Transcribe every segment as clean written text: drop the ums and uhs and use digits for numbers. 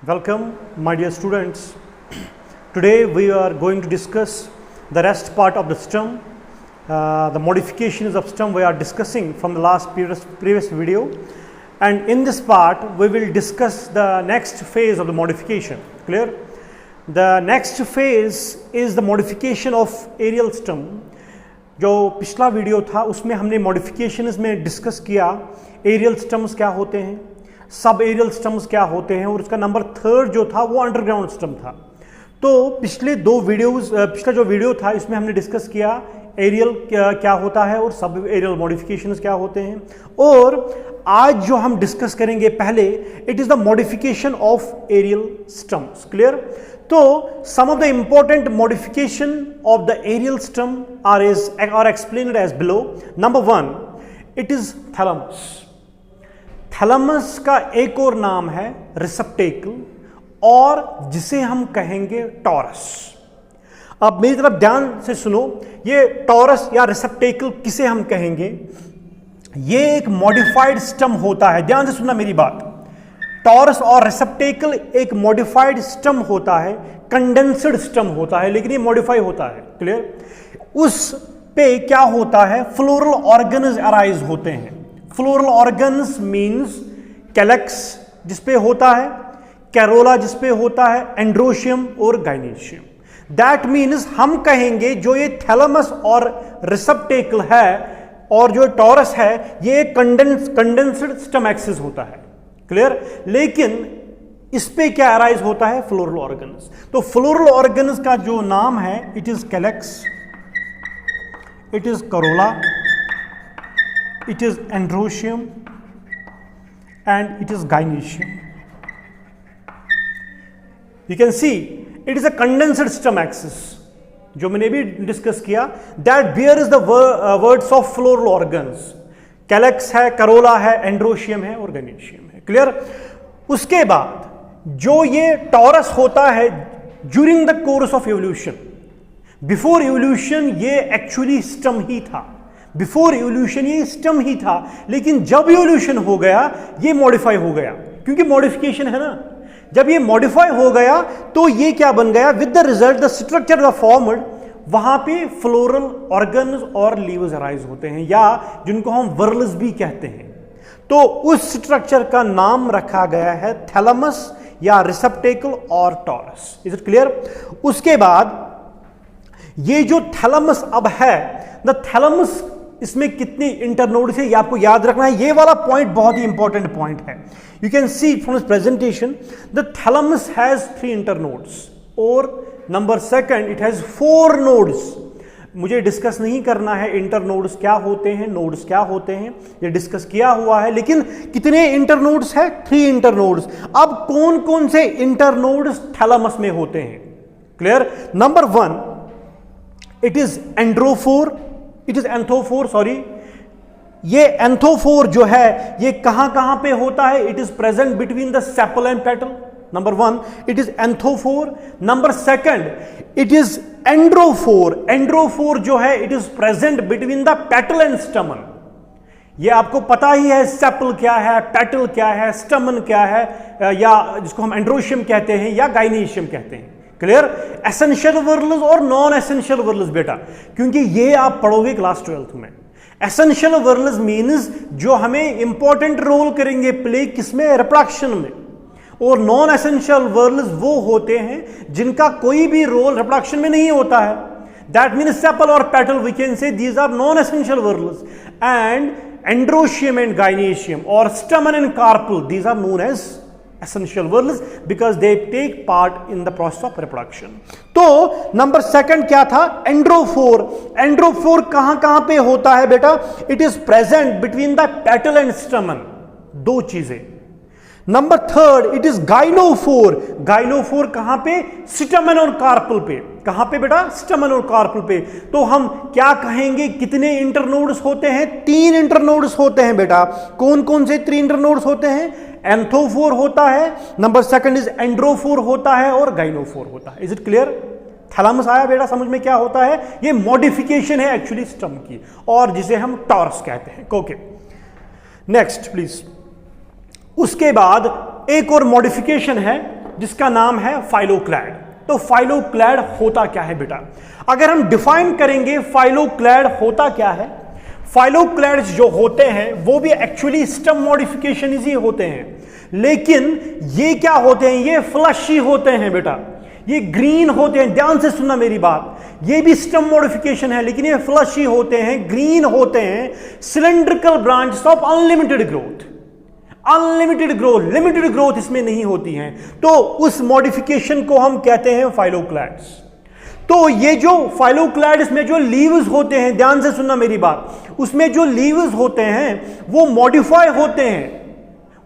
Welcome, my dear students. Today we are going to discuss the rest part of the STEM. The modifications of STEM we are discussing from the last previous video, and in this part we will discuss the next phase of the modification. Clear? The next phase is the modification of aerial STEM. जो पिछला video था उसमें हमने modifications में discuss किया aerial stumps क्या होते हैं, सब एरियल स्टम्स क्या होते हैं, और उसका नंबर 3 जो था वो अंडरग्राउंड स्टम था। तो पिछला जो वीडियो था इसमें हमने डिस्कस किया एरियल क्या होता है और सब एरियल मॉडिफिकेशंस क्या होते हैं। और आज जो हम डिस्कस करेंगे पहले it is the modification of aerial stems. Clear? तो some of the important modification of the aerial stem are explained as below. Number 1, it is thalamus. Thalamus का एक और नाम है रिसेप्टेकल, और जिसे हम कहेंगे टॉरस। अब मेरी तरफ ध्यान से सुनो, ये टॉरस या रिसेप्टेकल किसे हम कहेंगे? ये एक मॉडिफाइड स्टम होता है। ध्यान से सुनना मेरी बात। टॉरस और रिसेप्टेकल एक मॉडिफाइड स्टम होता है, कंडेंस्ड स्टम होता है, लेकिन ये मॉडिफाई होता है। क्लियर? उस पे क्या होता है? फ्लोरल ऑर्गन्स अराइज होते हैं। फ्लोरल ऑर्गन्स मीन्स कैलेक्स जिसपे होता है, कैरोला जिसपे होता है, एंड्रोशियम और गाइनेशियम। दैट मीन्स हम कहेंगे जो ये थैलमस और रिसेप्टेकल है और जो टॉरस है ये कंडेंस्ड स्टम एक्सिस होता है। क्लियर? लेकिन इस पे क्या अराइज होता है? Floral organs. तो फ्लोरल ऑर्गन्स का जो नाम है it is calyx, it is Corolla, it is androecium and it is gynoecium. You can see it is a condensed stem axis जो मैंने भी डिस्कस किया, that bears the words of floral organs. Calyx है, Corolla है, androecium है और gynoecium है। Clear? उसके बाद जो ये टॉरस होता है during the course of evolution, before evolution ये एक्चुअली स्टम ही था। बिफोर इवोल्यूशन ये स्टम ही था, लेकिन जब इवोल्यूशन हो गया ये मॉडिफाई हो गया, क्योंकि मॉडिफिकेशन है ना। जब ये मॉडिफाई हो गया तो ये क्या बन गया? With the result the structure the formed, वहां पे फ्लोरल ऑर्गन्स और लीव्स अराइज होते हैं, या जिनको हम वर्ल्स भी कहते हैं। तो उस स्ट्रक्चर का नाम रखा गया है थैलमस या रिसेप्टेकल और टॉरस। Is it clear? उसके बाद ये जो थैलमस अब है, द थैलमस, इसमें कितनी इंटरनोड्स है ये आपको याद रखना है। ये वाला पॉइंट बहुत ही इंपॉर्टेंट पॉइंट है। You can see from this presentation the thalamus has 3 internodes, और नंबर 2 इट हैज 4 नोड्स। मुझे डिस्कस नहीं करना है इंटरनोड्स क्या होते हैं, नोड्स क्या होते हैं, ये डिस्कस किया हुआ है। लेकिन कितने इंटरनोड्स है? 3 इंटरनोड्स। अब कौन कौन से इंटरनोड्स थैलमस में होते हैं? Clear? Number 1 it is androphore, it is anthophore, sorry. ये एंथोफोर जो है ये कहां पे होता है? It is present between the sepal and petal. Number 1 it is anthophore. Number 2 it is androphore. Androphore जो है it is present between the petal and stamen. ये आपको पता ही है सेपल क्या है, पेटल क्या है, स्टमन क्या है, या जिसको हम एंड्रोशियम कहते हैं या गाइनेशियम कहते हैं। क्लियर? एसेंशियल वर्ल्स और नॉन एसेंशियल वर्ल्स बेटा, क्योंकि ये आप पढ़ोगे क्लास 12th में। एसेंशियल वर्ल्स मीन्स जो हमें इंपॉर्टेंट रोल करेंगे प्ले किसमें? रिप्रोडक्शन में। और नॉन एसेंशियल वर्ल्स वो होते हैं जिनका कोई भी रोल रिप्रोडक्शन में नहीं होता है। दैट मीन्स सेपल और petal we can say these are non essential whorls, and androecium and gynoecium और stamen and carpel these are known as essential worlds because they take part in the process of reproduction. तो number 2 क्या था? एंड्रोफोर। एंड्रोफोर कहां पे होता है बेटा? It is present between the petal and stamen. 2 चीजें। Number 3 it is gynophore. Gynophore कहां पे? स्टमन और कार्पल पे। कहां पे बेटा? स्टमन और कार्पल पे। तो हम क्या कहेंगे कितने इंटरनोड्स होते हैं? 3 इंटरनोड्स होते हैं बेटा। कौन कौन से 3 इंटरनोड्स होते हैं? एंथोफोर होता है, नंबर 2 इज एंड्रोफोर होता है और गाइनोफोर होता है। Is it clear? थैलामस आया बेटा समझ में क्या होता है? ये मॉडिफिकेशन है एक्चुअली स्टम की, और जिसे हम टॉरस कहते हैं। Okay, next please. उसके बाद एक और मॉडिफिकेशन है जिसका नाम है फाइलोक्लैड। तो फाइलोक्लैड होता क्या है बेटा? अगर हम डिफाइन करेंगे फाइलोक्लैड होता क्या है, फाइलोक्लैड्स जो होते हैं वो भी एक्चुअली स्टम मॉडिफिकेशन ही होते हैं, लेकिन ये क्या होते हैं? ये फ्लशी होते हैं बेटा, ये ग्रीन होते हैं। ध्यान से सुनना मेरी बात, ये भी स्टम मॉडिफिकेशन है लेकिन ये फ्लशी होते हैं, ग्रीन होते हैं, cylindrical branch of unlimited growth. Unlimited growth, limited growth इसमें नहीं होती है, तो उस मॉडिफिकेशन को हम कहते हैं फाइलोक्लैड्स। तो ये जो फाइलोक्लैड्स में जो लीव्स होते हैं, ध्यान से सुनना मेरी बात, उसमें जो लीव्स होते हैं वो मॉडिफाई होते हैं,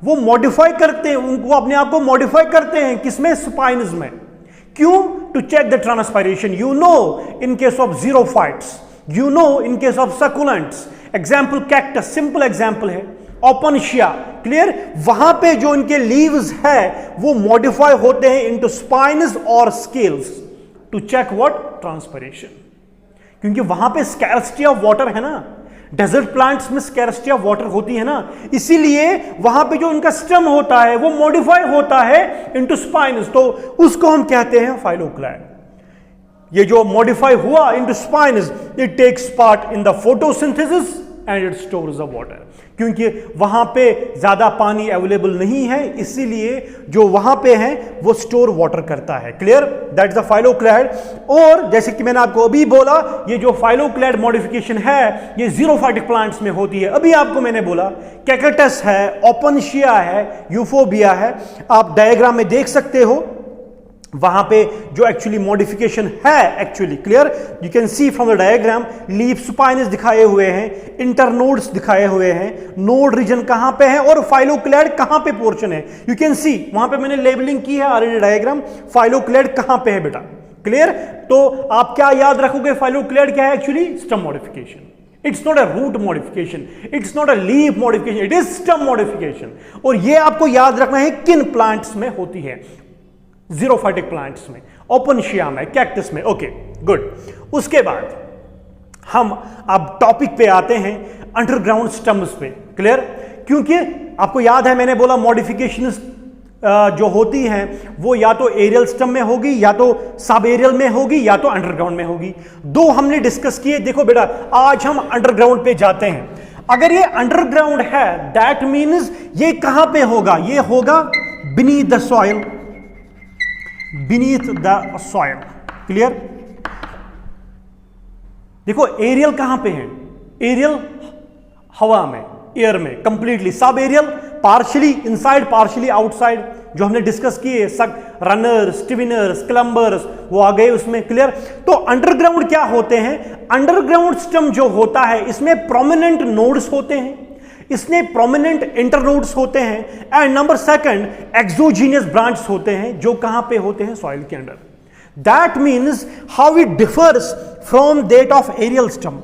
वो मॉडिफाई करते हैं, उनको अपने आप को मॉडिफाई करते हैं, किसमें? स्पाइन्स में। क्यों? To check the transpiration. You know in case of xerophytes, you know in case of succulents, example cactus, simple example है, ओपनशिया, क्लियर? वहां पे जो इनके लीव्स है वो मॉडिफाई होते हैं इनटू स्पाइन्स और scales to check what? Transpiration. क्योंकि वहां पे स्कैर्सिटी ऑफ वाटर है ना, डेजर्ट प्लांट्स में स्कैर्सिटी ऑफ वाटर होती है ना, इसीलिए वहां पे जो उनका स्टेम होता है वो मॉडिफाई होता है इनटू स्पाइन्स, तो उसको हम कहते हैं फाइलोक्लैड। ये जो मॉडिफाई हुआ into spines, it takes part in the photosynthesis and it stores the water. क्योंकि वहां पे ज्यादा पानी अवेलेबल नहीं है, इसीलिए जो वहां पे है वो स्टोर वाटर करता है। Clear? That is the phylloclade. और जैसे कि मैंने आपको अभी बोला, ये जो फाइलोक्लैड मॉडिफिकेशन है ये जीरोफाइटिक प्लांट्स में होती है। अभी आपको मैंने बोला कैक्टस है, ओपनशिया है, यूफोबिया है, आप डायग्राम में देख सकते हो वहां पे जो एक्चुअली मॉडिफिकेशन है actually. Clear? You can see from the diagram, leaf spines दिखाए हुए हैं, इंटरनोड्स दिखाए हुए हैं, नोड रीजन कहां पे है और फाइलोक्लैड कहां पे पोर्शन है। यू कैन सी वहां पे मैंने लेबलिंग की है ऑलरेडी डायग्राम, फाइलोक्लैड कहां पे है बेटा। क्लियर? तो आप क्या याद रखोगे? फाइलोक्लैड क्या है actually? Stem modification. It's not a root modification, it's not a leaf modification, it is stem modification. और ये आपको याद रखना है किन प्लांट्स में होती है? जीरोफाइटिक प्लांट्स में, ओपनशिया में, कैक्टस में। Okay, good. उसके बाद हम अब टॉपिक पे आते हैं अंडरग्राउंड स्टम्स पे। क्लियर? क्योंकि आपको याद है मैंने बोला मॉडिफिकेशंस जो होती हैं वो या तो एरियल स्टम में होगी, या तो सब एरियल में होगी, या तो अंडरग्राउंड में होगी। दो हमने डिस्कस किए। देखो बेटा, आज हम अंडरग्राउंड पे जाते हैं। अगर ये अंडरग्राउंड है दैट मीन्स ये कहां पे होगा? ये होगा beneath the soil, beneath the soil. Clear? देखो एरियल कहां पे है? एरियल हवा में, एयर में completely. Subaerial partially inside, partially outside, जो हमने डिस्कस किए, रनर्स, ट्विनर्स, क्लम्बर्स, वो आ गए उसमें। क्लियर? तो अंडरग्राउंड क्या होते हैं? अंडरग्राउंड स्टम जो होता है इसमें प्रोमिनेंट नोड्स होते हैं, इसमें प्रोमिनेंट इंटरनोड्स होते हैं, and number second exogenous branch होते हैं जो कहां पे होते हैं? सॉइल के अंदर। That means how it differs from that of aerial stem.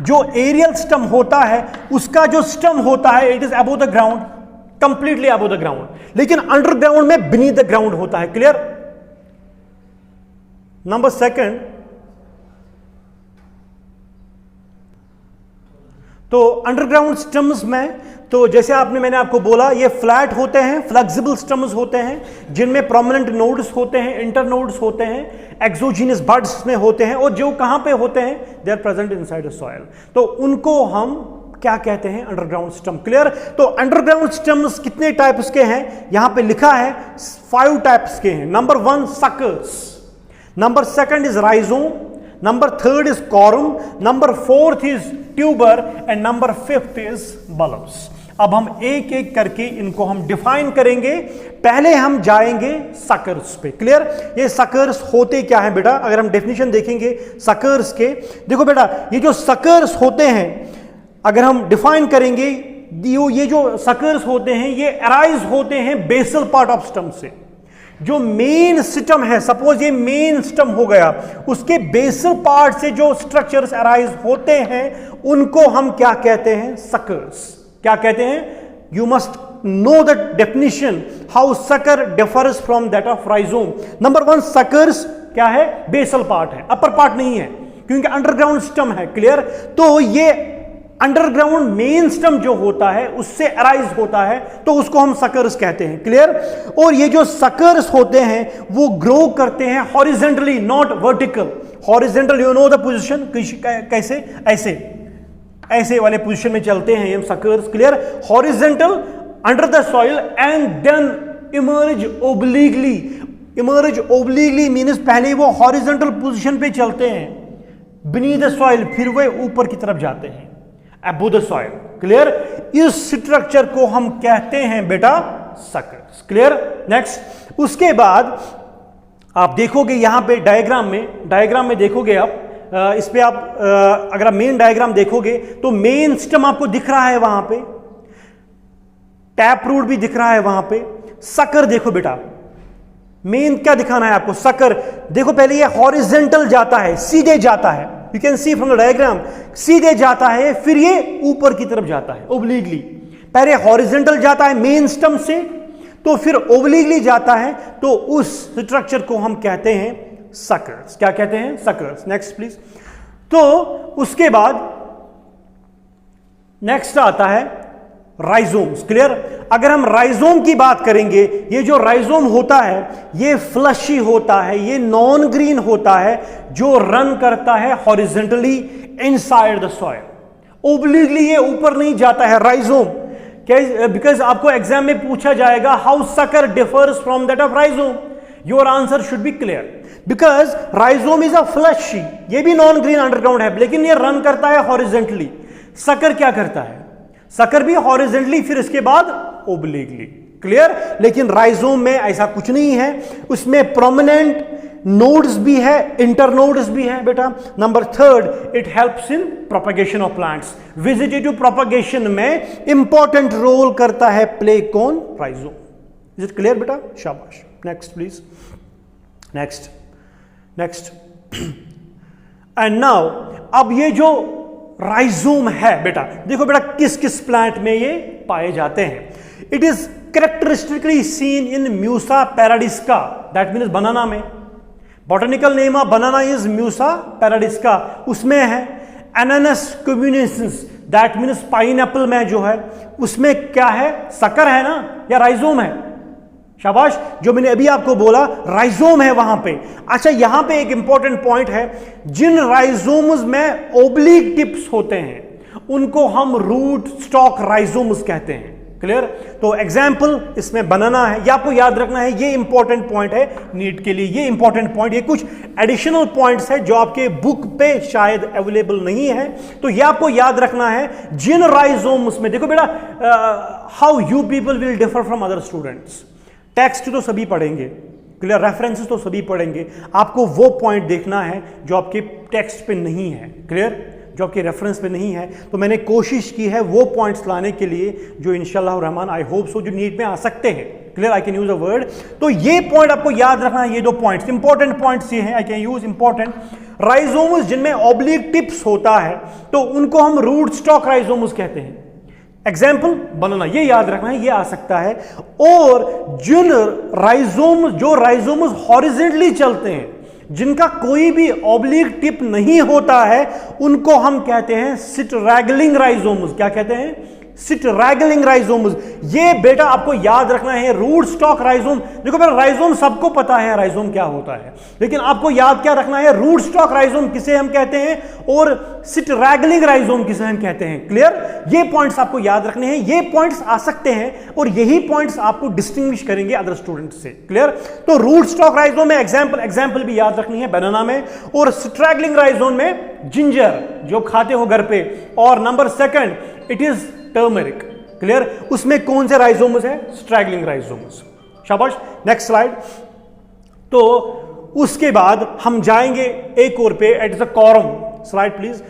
जो एरियल स्टम होता है उसका जो स्टम होता है it is above the ground, completely above the ground, लेकिन अंडरग्राउंड में बीनीथ द ग्राउंड होता है। क्लियर? नंबर सेकंड, तो अंडरग्राउंड स्टम्स में तो जैसे मैंने आपको बोला ये फ्लैट होते हैं, फ्लेक्सिबल स्टम्स होते हैं जिनमें प्रोमिनेंट नोड्स होते हैं, इंटरनोड्स होते हैं, एक्सोजीनियस बड्स में होते हैं, और जो कहां पे होते हैं? They are present inside the soil. तो उनको हम क्या कहते हैं? Underground stem. क्लियर? तो अंडरग्राउंड स्टम्स कितने टाइप्स के हैं? यहां पे लिखा है 5 टाइप्स के हैं। Number 1 suckers, number second is rhizome, number third is quorum, number fourth is tuber, and number 5th is bulbs. अब हम एक एक करके इनको हम डिफाइन करेंगे। पहले हम जाएंगे सकर्स पे। क्लियर? ये सकर्स होते क्या है बेटा? अगर हम डेफिनेशन देखेंगे सकर्स के, देखो बेटा ये जो सकर्स होते हैं अगर हम डिफाइन करेंगे, ये जो सकर्स होते हैं ये अराइज होते हैं बेसल पार्ट ऑफ स्टम से। जो मेन स्टम है, सपोज ये मेन स्टम हो गया, उसके बेसल पार्ट से जो स्ट्रक्चर्स अराइज होते हैं उनको हम क्या कहते हैं? सकर्स। क्या कहते हैं? You must know the definition how sucker differs from that of rhizome. Number 1 suckers क्या है, बेसल पार्ट है, अपर पार्ट नहीं है, क्योंकि अंडरग्राउंड सिस्टम है। क्लियर? तो ये अंडरग्राउंड मेन स्टम जो होता है उससे अराइज होता है, तो उसको हम सकर्स कहते हैं। क्लियर? और ये जो सकर्स होते हैं वो ग्रो करते हैं horizontally, not vertical. Horizontal, you know the position, कैसे, ऐसे ऐसे वाले पोजीशन में चलते हैं ये suckers. Clear? Horizontal under the soil and then emerge obliquely. Emerge obliquely means पहले वो हॉरिजेंटल पोजीशन पे चलते हैं बीनीथ द सॉइल, फिर वे ऊपर की तरफ जाते हैं अबव द सॉइल। क्लियर? इस स्ट्रक्चर को हम कहते हैं बेटा सकर्स। क्लियर? नेक्स्ट, उसके बाद आप देखोगे यहां पे डायग्राम में देखोगे आप, इस पे आप अगर आप मेन डायग्राम देखोगे तो मेन सिस्टम आपको दिख रहा है, वहां पे टैप रूट भी दिख रहा है वहां पे। सकर देखो बेटा, मेन क्या दिखाना है आपको, सकर देखो। पहले ये हॉरिजेंटल जाता है, सीधे जाता है, you can see from the diagram, सीधे जाता है, फिर ये ऊपर की तरफ जाता है ओब्लिकली। पहले हॉरिजेंटल जाता है मेन स्टम से, तो फिर ओब्लिकली जाता है, तो उस स्ट्रक्चर को हम कहते हैं सकर्स। क्या कहते हैं? सकर्स। Next please. तो उसके बाद नेक्स्ट आता है राइजोम्स। क्लियर? अगर हम राइजोम की बात करेंगे, ये जो राइजोम होता है ये फ्लशी होता है, ये नॉन ग्रीन होता है, जो रन करता है horizontally inside the soil. Obliquely ये ऊपर नहीं जाता है राइजोम। बिकॉज आपको एग्जाम में पूछा जाएगा how sucker differs from that of rhizome, your answer should B clear. Because rhizome is a fleshy, ये भी नॉन ग्रीन अंडरग्राउंड है, लेकिन ये रन करता है हॉरिजेंटली। सकर क्या करता है? सकर भी हॉरिजेंटली, फिर इसके बाद ओब्लिकली। क्लियर? लेकिन राइजोम में ऐसा कुछ नहीं है, उसमें प्रोमिनेंट नोड्स भी है, इंटरनोड्स भी है बेटा। Number third, it helps in propagation of plants. Vegetative propagation में इंपॉर्टेंट रोल करता है, प्ले कौन? राइजोम। इज इट क्लियर बेटा? शाबाश। Next please. Next and now, अब ये जो राइजोम है बेटा, देखो बेटा किस किस प्लांट में ये पाए जाते हैं। It is characteristically seen in Musa paradisiaca, that means banana में। Botanical name of banana is Musa paradisiaca, उसमें है। Ananas comosus, that means pineapple में जो है उसमें क्या है? सकर है ना, या राइजोम है? शाबाश, जो मैंने अभी आपको बोला राइजोम है वहां पे। अच्छा, यहां पे एक इंपॉर्टेंट पॉइंट है, जिन राइजोम्स में ओब्लिक टिप्स होते हैं उनको हम रूट स्टॉक राइजोम्स कहते हैं। क्लियर? तो एग्जाम्पल इसमें बनाना है, ये आपको याद रखना है, ये इंपॉर्टेंट पॉइंट है नीट के लिए, ये इंपॉर्टेंट पॉइंट। ये कुछ एडिशनल पॉइंट्स है जो आपके बुक पे शायद अवेलेबल नहीं है, तो ये आपको याद रखना है। जिन राइजोम्स में, देखो बेटा, how you people will differ from other students. Text तो सभी पढ़ेंगे, क्लियर, रेफरेंसेस तो सभी पढ़ेंगे, आपको वो पॉइंट देखना है जो आपके टेक्स्ट पे नहीं है। क्लियर? जो आपके रेफरेंस पे नहीं है, तो मैंने कोशिश की है वो पॉइंट्स लाने के लिए जो इंशाल्लाह रहमान, आई होप सो, जो नीट में आ सकते हैं। Clear? I can use a word. तो ये पॉइंट आपको याद रखना है, ये दो पॉइंट्स, इंपॉर्टेंट पॉइंट्स ये हैं, आई कैन यूज इंपॉर्टेंट। राइजोम्स जिनमें ऑब्लिक टिप्स होता है तो उनको हम रूट स्टॉक राइजोम्स कहते हैं। एग्जाम्पल बनाना, ये याद रखना है, ये आ सकता है। और जिन राइजोम, जो राइजोम्स हॉरिजेंटली चलते हैं, जिनका कोई भी ऑब्लिक टिप नहीं होता है, उनको हम कहते हैं सिट्रैगलिंग राइजोम्स। क्या कहते हैं? सिट्रैगलिंग राइजोम्स। ये बेटा आपको याद रखना है, रूट स्टॉक राइजोम। देखो बेटा, राइजोम सबको पता है राइजोम क्या होता है, लेकिन आपको याद क्या रखना है, रूट स्टॉक राइजोम किसे हम कहते हैं और सिट्रैगलिंग राइजोम किसे हम कहते हैं। क्लियर? ये पॉइंट्स आपको याद रखने हैं, ये पॉइंट्स आ सकते हैं और यही पॉइंट्स आपको डिस्टिंग्विश करेंगे अदर स्टूडेंट से। क्लियर? तो रूट स्टॉक राइजोम में एग्जाम्पल भी याद रखनी है, बनाना में, और सिट्रैगलिंग राइजोम में जिंजर जो खाते हो घर पे, और number second it is turmeric. Clear? उसमें कौन से राइजोम्स है? Straggling rhizomes. शाबाश। Next slide. तो उसके बाद हम जाएंगे एक और पे, at the corm. Slide please.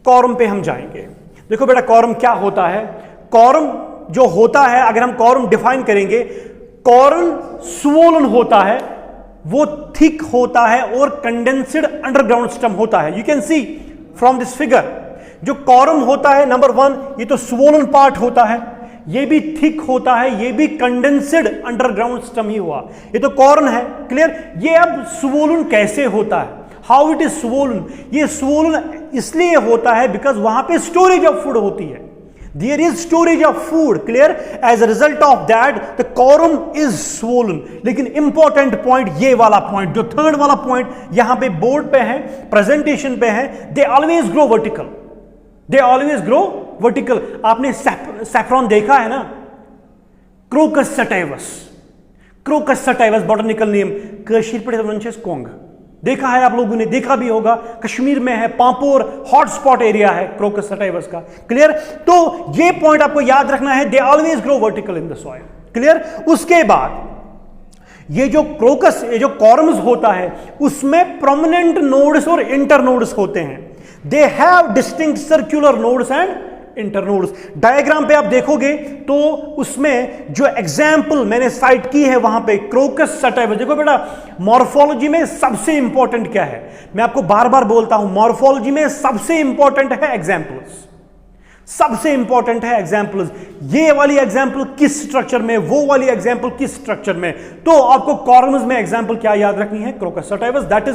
Corm पे हम जाएंगे। देखो बेटा, कॉरम क्या होता है? कॉरम जो होता है, अगर हम कॉरम डिफाइन करेंगे, कॉरम स्वोलन होता है, वो थिक होता है और कंडेंस्ड अंडरग्राउंड सिस्टम होता है। You can see from this figure, जो कॉरम होता है, नंबर वन, ये तो स्वोलन पार्ट होता है, ये भी थिक होता है, ये भी कंडेंस्ड अंडरग्राउंड सिस्टम ही हुआ। ये तो कॉर्न है, क्लियर। ये अब स्वोलन कैसे होता है, हाउ इट इज स्वोलन? ये स्वोलन इसलिए होता है बिकॉज वहां पे स्टोरेज ऑफ फूड होती है, there is storage of food, clear. As a result of that the corm is swollen. लेकिन इंपॉर्टेंट पॉइंट ये वाला पॉइंट, जो थर्ड वाला पॉइंट यहां पे बोर्ड पे है, प्रेजेंटेशन पे है, they always grow vertical, they always grow vertical. आपने सैफ्रॉन देखा है ना, crocus sativus, crocus sativus botanical name, Kashir पे कोंग देखा है आप लोगों ने, देखा भी होगा, कश्मीर में है, पांपोर हॉटस्पॉट एरिया है क्रोकस सटाइवस का, क्लियर। तो ये पॉइंट आपको याद रखना है, they always grow vertical in the soil, clear. उसके बाद ये जो क्रोकस, ये जो कॉर्म्स होता है, उसमें प्रोमिनेंट नोड्स और इंटरनोड्स होते हैं। They have distinct circular nodes and internodes. Diagram पे आप देखोगे तो उसमें जो एग्जाम्पल मैंने साइट की है वहां पे क्रोकस सटाइवस, देखो बेटा मॉर्फोलॉजी में सबसे इंपॉर्टेंट क्या है, मैं आपको बार बार बोलता हूं, मॉर्फोलॉजी में सबसे इंपॉर्टेंट है एग्जाम्पल्स, सबसे इंपॉर्टेंट है एग्जाम्पल्स। ये वाली एग्जाम्पल किस स्ट्रक्चर में, वो वाली एग्जाम्पल किस स्ट्रक्चर में। तो आपको कॉर्म्स में एग्जाम्पल क्या याद रखनी है, crocus sativus, that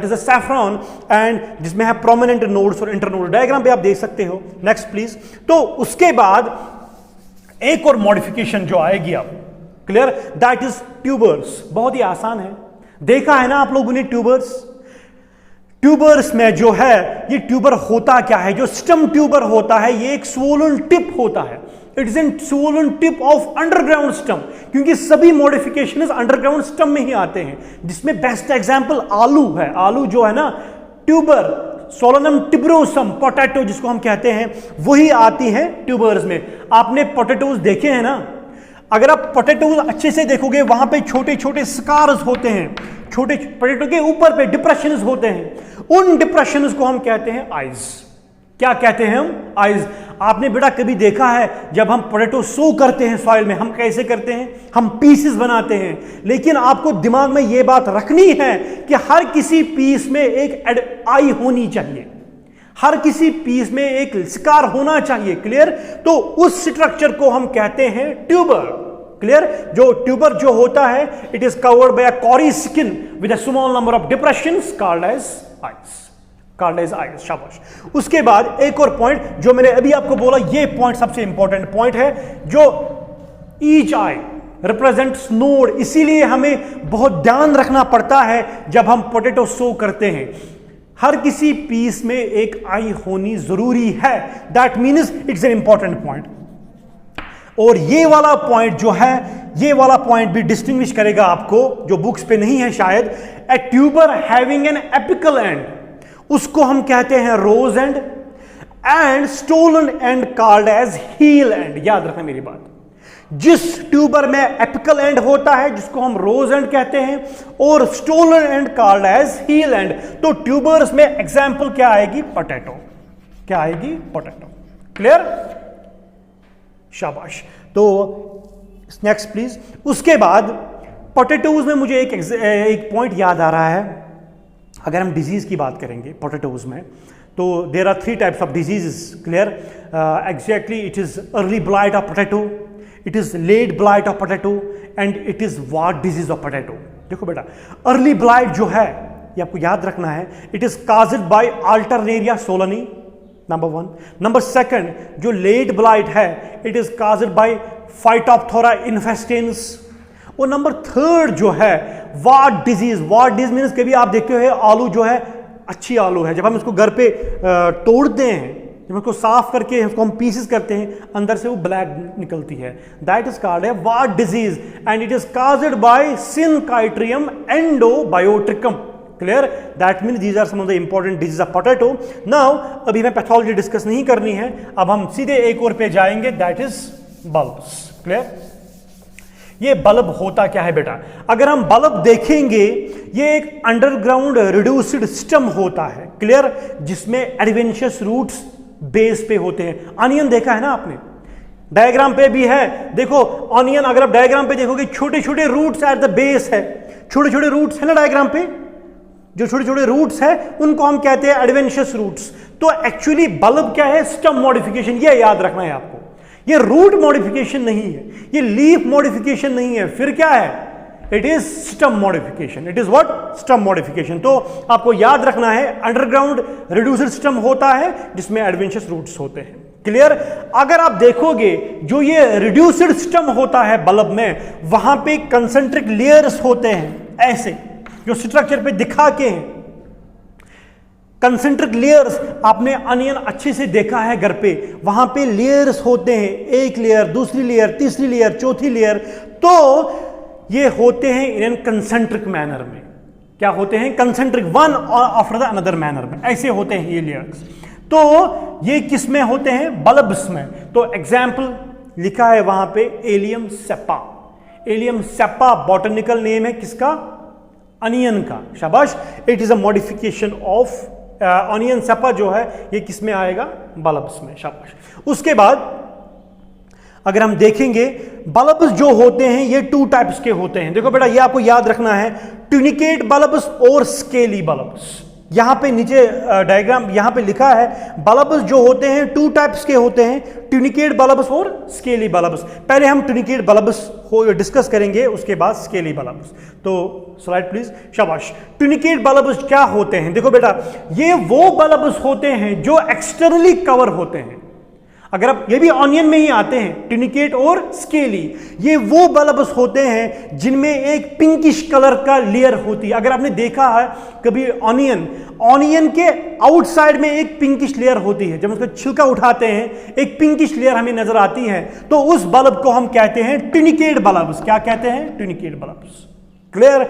is a saffron and जिसमें है प्रोमिनेंट नोड्स और इंटरनोड। डायग्राम पे आप देख सकते हो, नेक्स्ट प्लीज। तो उसके बाद एक और मॉडिफिकेशन जो आएगी अब, क्लियर, दैट इज ट्यूबर्स। बहुत ही आसान है, देखा है ना आप लोगों ने ट्यूबर्स। ट्यूबर्स में जो है, ये ट्यूबर होता क्या है, जो स्टेम ट्यूबर होता है ये एक स्वोलन टिप होता है, it is an swollen tip of underground stem, क्योंकि सभी मॉडिफिकेशन अंडरग्राउंड स्टेम में ही आते हैं, जिसमें बेस्ट एग्जांपल आलू है। आलू जो है ना, ट्यूबर सोलोनम टिब्रोसम, पोटैटो जिसको हम कहते हैं, वही आती है ट्यूबर्स में। आपने पोटैटोज देखे हैं ना, अगर आप पोटैटोज अच्छे से देखोगे वहां पे छोटे छोटे स्कार्स होते हैं, छोटे पोटैटो के ऊपर पे डिप्रेशंस होते हैं, उन डिप्रेशंस को हम कहते हैं आइज। क्या कहते हैं हम, आइज। आपने बेटा कभी देखा है जब हम पोटैटो सो करते हैं सॉइल में, हम कैसे करते हैं, हम पीसेस बनाते हैं, लेकिन आपको दिमाग में यह बात रखनी है कि हर किसी पीस में एक आई होनी चाहिए, हर किसी पीस में एक स्कार होना चाहिए, क्लियर। तो उस स्ट्रक्चर को हम कहते हैं ट्यूबर, क्लियर। जो ट्यूबर जो होता है, it is covered by a corky skin with a small number of depressions called as eyes, called as eyes. शाबाश। उसके बाद एक और पॉइंट जो मैंने अभी आपको बोला, ये पॉइंट सबसे इंपॉर्टेंट पॉइंट है, जो ईच आई रिप्रेजेंट्स नोड, इसीलिए हमें बहुत ध्यान रखना पड़ता है जब हम पोटैटो सो करते हैं, हर किसी पीस में एक आई होनी जरूरी है, that means it's an important point. और ये वाला पॉइंट जो है, ये वाला पॉइंट भी डिस्टिंग्विश करेगा आपको, जो बुक्स पे नहीं है शायद। A tuber having an apical end, उसको हम कहते हैं rose end stolon end called as heel end. याद रखना मेरी बात, जिस ट्यूबर में एपिकल एंड होता है जिसको हम रोज एंड कहते हैं, और stolon end called as heel end. तो ट्यूबर्स में एग्जांपल क्या आएगी, पोटैटो, क्या आएगी, पोटैटो, क्लियर। शाबाश। तो नेक्स्ट प्लीज। उसके बाद पोटैटोज में मुझे एक पॉइंट याद आ रहा है, अगर हम डिजीज की बात करेंगे पोटैटोज में, तो there are 3 types of diseases, clear. Exactly it is early blight of potato, it is late blight of potato and it is wart disease of potato. देखो बेटा, अर्ली ब्लाइट जो है ये आपको याद रखना है, it is caused by Alternaria solani, number 1। Number 2, जो लेट ब्लाइट है, it is caused by Phytophthora infestans. और नंबर 3 जो है wart disease. Wart disease means कभी आप देखते हो आलू जो है, अच्छी आलू है, जब हम इसको घर पे तोड़ते हैं, जब उसको साफ करके उसको हम पीसेस करते हैं, अंदर से वो ब्लैक निकलती है, दैट इज कॉल्ड है wart disease and it is caused by Synchytrium endobioticum, clear. That means these are some of the important disease of potato. Now अभी मैं पैथोलॉजी डिस्कस नहीं करनी है, अब हम सीधे एक और पे जाएंगे, दैट इज बल्ब्स, क्लियर। ये बल्ब होता क्या है बेटा, अगर हम बल्ब देखेंगे, ये एक अंडरग्राउंड रिड्यूस्ड सिस्टम होता है, क्लियर, जिसमें एडवेंशियस रूट्स बेस पे होते हैं। ऑनियन देखा है ना आपने, डायग्राम पे भी है, देखो ऑनियन अगर आप डायग्राम पे देखोगे, छोटे छोटे रूट्स एट द बेस है, छोटे छोटे रूट्स है ना डायग्राम पे, जो छोटे छोटे रूट्स है उनको हम कहते हैं एडवेंशियस रूट्स। तो एक्चुअली बल्ब क्या है, स्टेम मॉडिफिकेशन, ये याद रखना है आपको। ये रूट मॉडिफिकेशन नहीं है, ये लीफ मॉडिफिकेशन नहीं है, फिर क्या है? It is stem modification. It is what? Stem modification. तो आपको याद रखना है अंडरग्राउंड रिड्यूसर स्टम होता है जिसमें एडवेंचरस रूट्स होते हैं। क्लियर? अगर आप देखोगे जो ये रिड्यूसर स्टम होता है बल्ब में, वहां पे कंसेंट्रिक लेयर्स होते हैं ऐसे, जो स्ट्रक्चर पे दिखा के हैं कंसेंट्रिक लेयर्स। आपने अनियन अच्छे से देखा है घर पे, वहां पे लेयर्स होते हैं, एक लेयर, दूसरी लेयर, तीसरी लेयर, चौथी लेयर। तो ये होते हैं इन कंसेंट्रिक मैनर में। क्या होते हैं? Concentric, one after the another manner में, ऐसे होते हैं ये लेयर्स। तो ये किस में होते हैं? बल्ब्स में। तो एग्जाम्पल लिखा है वहां पे allium Seppa. Allium Seppa botanical name है किसका? अनियन का। शाबाश। It is a modification of onion Seppa जो है ये किस में आएगा? बल्ब्स में। शाबाश। उसके बाद अगर हम देखेंगे बल्ब्स जो होते हैं ये टू टाइप्स के होते हैं। देखो बेटा, ये आपको याद रखना है, ट्यूनिकेट बल्ब्स और स्केली बल्ब्स। यहां पे नीचे डायग्राम यहां पे लिखा है, बल्ब्स जो होते हैं टू टाइप्स के होते हैं, ट्यूनिकेट बल्ब्स और स्केली बल्ब्स। पहले हम ट्यूनिकेट बल्ब्स डिस्कस करेंगे, उसके बाद स्केली बल्ब्स। तो स्लाइड प्लीज। शाबाश। ट्यूनिकेट बल्ब्स क्या होते हैं? देखो बेटा, ये वो बल्ब्स होते हैं जो एक्सटर्नली कवर होते हैं। अगर आप, ये भी ऑनियन में ही आते हैं, ट्यूनिकेट और स्केली। ये वो बल्ब्स होते हैं जिनमें एक पिंकिश कलर का लेयर होती है। अगर आपने देखा है कभी ऑनियन के आउटसाइड में एक पिंकिश लेयर होती है, जब उसका छिलका उठाते हैं एक पिंकिश लेयर हमें नजर आती है, तो उस बल्ब को हम कहते हैं ट्यूनिकेट बल्ब्स। क्या कहते हैं? Tunicate bulbs. क्लियर?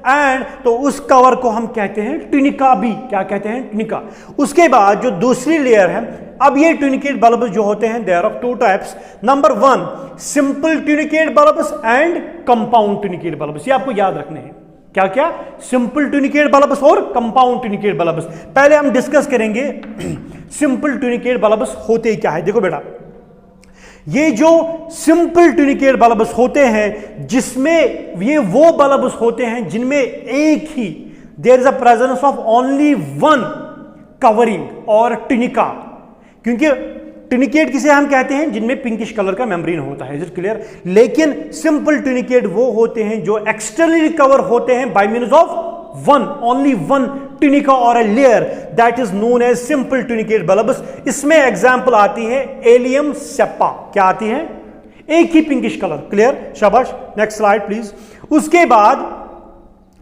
एंड तो उस कवर को हम कहते हैं ट्यूनिका भी। क्या कहते हैं? ट्यूनिका। उसके बाद जो दूसरी लेयर है, अब ये ट्यूनिकेट बल्ब्स जो होते हैं, there of two types. Number one, simple tunicate bulbs and compound tunicate bulbs. ये आपको याद रखने हैं। क्या क्या? सिंपल ट्यूनिकेट बल्ब्स और कंपाउंड ट्यूनिकेट बल्ब्स। पहले हम डिस्कस करेंगे सिंपल ट्यूनिकेट बल्ब्स होते क्या है। देखो बेटा, ये जो सिंपल ट्यूनिकेट बल्ब्स होते हैं, जिसमें ये वो बल्ब्स होते हैं जिनमें एक ही, there is a presence of only one covering और ट्यूनिका। क्योंकि ट्यूनिकेट किसे हम कहते हैं? जिनमें पिंकिश कलर का मेम्ब्रेन होता है। Is it clear? लेकिन सिंपल ट्यूनिकेट वो होते हैं जो एक्सटर्नली कवर होते हैं by means of one, only one tunica और a layer, that is known as simple tunicate bulbs. इसमें एग्जांपल आती है एलियम सेप्पा। क्या आती है? एक ही पिंकिश कलर। क्लियर? शाबाश। Next slide please. उसके बाद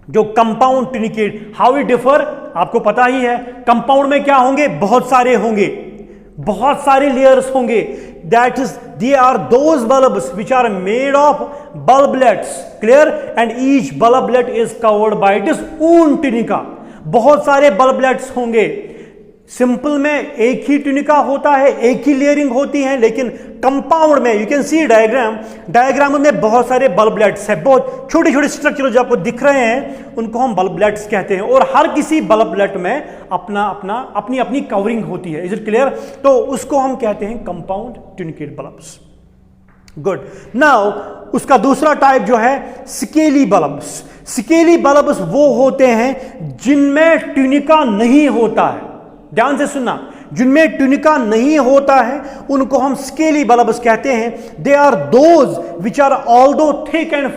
जो compound tunicate, how it differ, आपको पता ही है। कंपाउंड में क्या होंगे? बहुत सारे होंगे, बहुत सारे लेयर्स होंगे। That is they are those bulbs which are made of bulblets. Clear? And each bulblet is covered by it is own tunica. बहुत सारे बल्बलेट्स होंगे। सिंपल में एक ही ट्यूनिका होता है, एक ही लेयरिंग होती है, लेकिन कंपाउंड में यू कैन सी डायग्राम में बहुत सारे बल्बलेट्स है। बहुत छोटे छोटे स्ट्रक्चर जो आपको दिख रहे हैं उनको हम बल्बलेट्स कहते हैं, और हर किसी बल्बलेट में अपनी अपनी कवरिंग होती है। Is it clear? तो उसको हम कहते हैं compound tunicate bulbs. Good. Now उसका दूसरा टाइप जो है स्केली बल्ब्स। स्केली बल्ब्स वो होते हैं जिनमें ट्यूनिका नहीं होता है। ध्यान से सुनना, जिनमें ट्यूनिका नहीं होता है उनको हम स्केली बल्ब्स कहते हैं। They are those which are although thick and